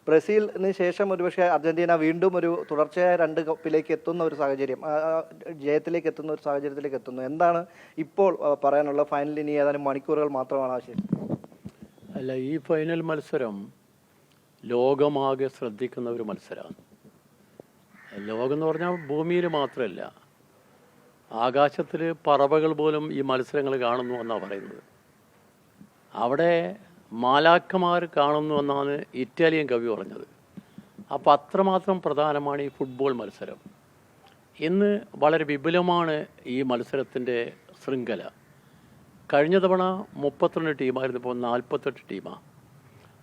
ബ്രസീലിന് ശേഷം ഒരുപക്ഷെ അർജന്റീന വീണ്ടും ഒരു തുടർച്ചയായ 2 കപ്പിലേക്ക് എത്തുന്ന ഒരു സാഹചര്യം, ജയത്തിലേക്ക് എത്തുന്ന ഒരു സാഹചര്യത്തിലേക്ക് എത്തുന്നു. എന്താണ് ഇപ്പോൾ പറയാനുള്ള? ഫൈനൽ ഇനി ഏതാനും മണിക്കൂറുകൾ മാത്രമാണ് ആവശ്യം. അല്ല, ഈ ഫൈനൽ മത്സരം ലോകമാകെ ശ്രദ്ധിക്കുന്ന ഒരു മത്സരമാണ്. ലോകം എന്ന് പറഞ്ഞാൽ ഭൂമിയിൽ മാത്രമല്ല, ആകാശത്തിൽ പറവകൾ പോലും ഈ മത്സരങ്ങൾ കാണുന്നു എന്നാണ് പറയുന്നത്. അവിടെ മാലാഖമാർ കാണുന്നു എന്നാണ് ഇറ്റാലിയൻ കവി പറഞ്ഞത്. അപ്പോൾ അത്രമാത്രം പ്രധാനമാണ് ഈ ഫുട്ബോൾ മത്സരം. ഇന്ന് വളരെ വിപുലമാണ് ഈ മത്സരത്തിൻ്റെ ശൃംഖല. കഴിഞ്ഞ തവണ 32 ടീമായിരുന്നു, ഇപ്പോൾ 48 ടീമാണ്.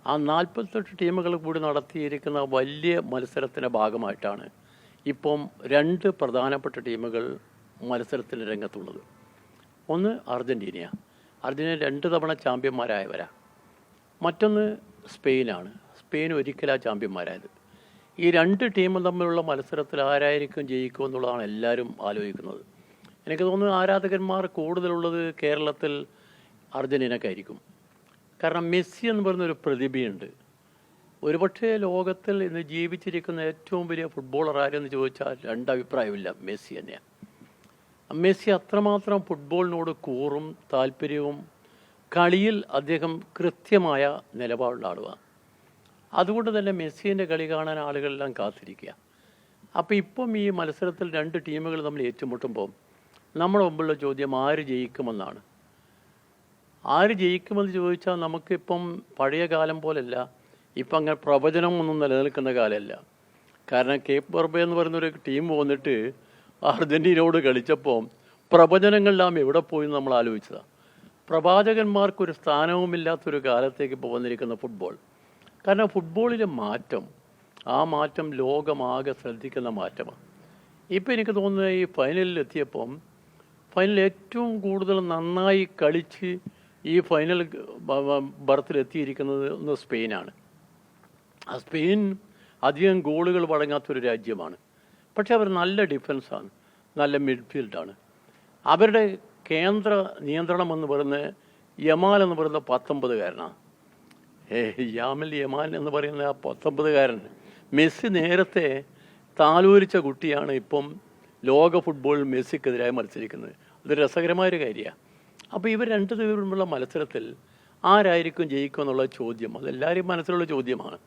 ആ 48 ടീമുകൾ കൂടി നടത്തിയിരിക്കുന്ന വലിയ മത്സരത്തിൻ്റെ ഭാഗമായിട്ടാണ് ഇപ്പം 2 പ്രധാനപ്പെട്ട ടീമുകൾ മത്സരത്തിൻ്റെ രംഗത്തുള്ളത്. ഒന്ന് അർജൻറ്റീന 2 തവണ ചാമ്പ്യന്മാരായവരാണ്. മറ്റൊന്ന് സ്പെയിനാണ്. സ്പെയിൻ ഒരിക്കലാണ് ചാമ്പ്യന്മാരായത്. ഈ 2 ടീമും തമ്മിലുള്ള മത്സരത്തിൽ ആരായിരിക്കും ജയിക്കും എന്നുള്ളതാണ് എല്ലാവരും ആലോചിക്കുന്നത്. എനിക്ക് തോന്നുന്നു ആരാധകന്മാർ കൂടുതലുള്ളത് കേരളത്തിൽ അർജൻറ്റീനക്കായിരിക്കും. കാരണം മെസ്സി എന്ന് പറയുന്നൊരു പ്രതിഭയുണ്ട്. ഒരുപക്ഷെ ലോകത്തിൽ ഇന്ന് ജീവിച്ചിരിക്കുന്ന ഏറ്റവും വലിയ ഫുട്ബോളർ ആരെന്ന് ചോദിച്ചാൽ 2 അഭിപ്രായമില്ല, മെസ്സി തന്നെയാണ്. മെസ്സി അത്രമാത്രം ഫുട്ബോളിനോട് കൂറും താല്പര്യവും, കളിയിൽ അദ്ദേഹം കൃത്യമായ നിലപാടുള്ള ആളുമാണ്. അതുകൊണ്ട് തന്നെ മെസ്സിൻ്റെ കളി കാണാൻ ആളുകളെല്ലാം കാത്തിരിക്കുക. അപ്പോൾ ഇപ്പം ഈ മത്സരത്തിൽ 2 ടീമുകൾ തമ്മിൽ ഏറ്റുമുട്ടുമ്പോൾ നമ്മുടെ മുമ്പുള്ള ചോദ്യം ആര് ജയിക്കുമെന്നാണ്. ആര് ജയിക്കുമെന്ന് ചോദിച്ചാൽ നമുക്കിപ്പം പഴയ കാലം പോലല്ല, ഇപ്പം അങ്ങനെ പ്രവചനം ഒന്നും നിലനിൽക്കുന്ന കാലമല്ല. കാരണം കേപ്പ് വെർബെ എന്ന് പറയുന്നൊരു ടീം വന്നിട്ട് അർജൻറ്റീനയോട് കളിച്ചപ്പോൾ പ്രവചനങ്ങളെല്ലാം എവിടെ പോയി എന്ന് നമ്മൾ ആലോചിച്ചതാണ്. പ്രവാചകന്മാർക്കൊരു സ്ഥാനവുമില്ലാത്തൊരു കാലത്തേക്ക് ഇപ്പോൾ വന്നിരിക്കുന്ന ഫുട്ബോൾ. കാരണം ഫുട്ബോളിലെ മാറ്റം, ആ മാറ്റം ലോകമാകെ ശ്രദ്ധിക്കുന്ന മാറ്റമാണ്. ഇപ്പം എനിക്ക് തോന്നുന്നത് ഈ ഫൈനലിൽ എത്തിയപ്പം ഫൈനൽ ഏറ്റവും കൂടുതൽ നന്നായി കളിച്ച് ഈ ഫൈനൽ ബർത്തിലെത്തിയിരിക്കുന്നത് ഒന്ന് സ്പെയിനാണ്. ആ സ്പെയിൻ അധികം ഗോളുകൾ വഴങ്ങാത്തൊരു രാജ്യമാണ്. പക്ഷെ അവർ നല്ല ഡിഫൻസാണ്, നല്ല മിഡ്ഫീൽഡാണ്. അവരുടെ കേന്ദ്ര നിയന്ത്രണം എന്ന് പറയുന്നത് യമാൽ എന്ന് പറയുന്ന 19കാരനാണ്. യാമൽ യമാൻ എന്ന് പറയുന്ന ആ 19കാരൻ മെസ്സി നേരത്തെ താലോലിച്ച കുട്ടിയാണ് ഇപ്പം ലോക ഫുട്ബോളിൽ മെസ്സിക്കെതിരായി മത്സരിക്കുന്നത്. അത് രസകരമായൊരു കാര്യമാണ്. അപ്പോൾ ഇവർ 2 തമ്മിലുള്ള മത്സരത്തിൽ ആരായിരിക്കും ജയിക്കുക എന്നുള്ള ചോദ്യം അതെല്ലാവരും മനസ്സിലുള്ള ചോദ്യമാണ്.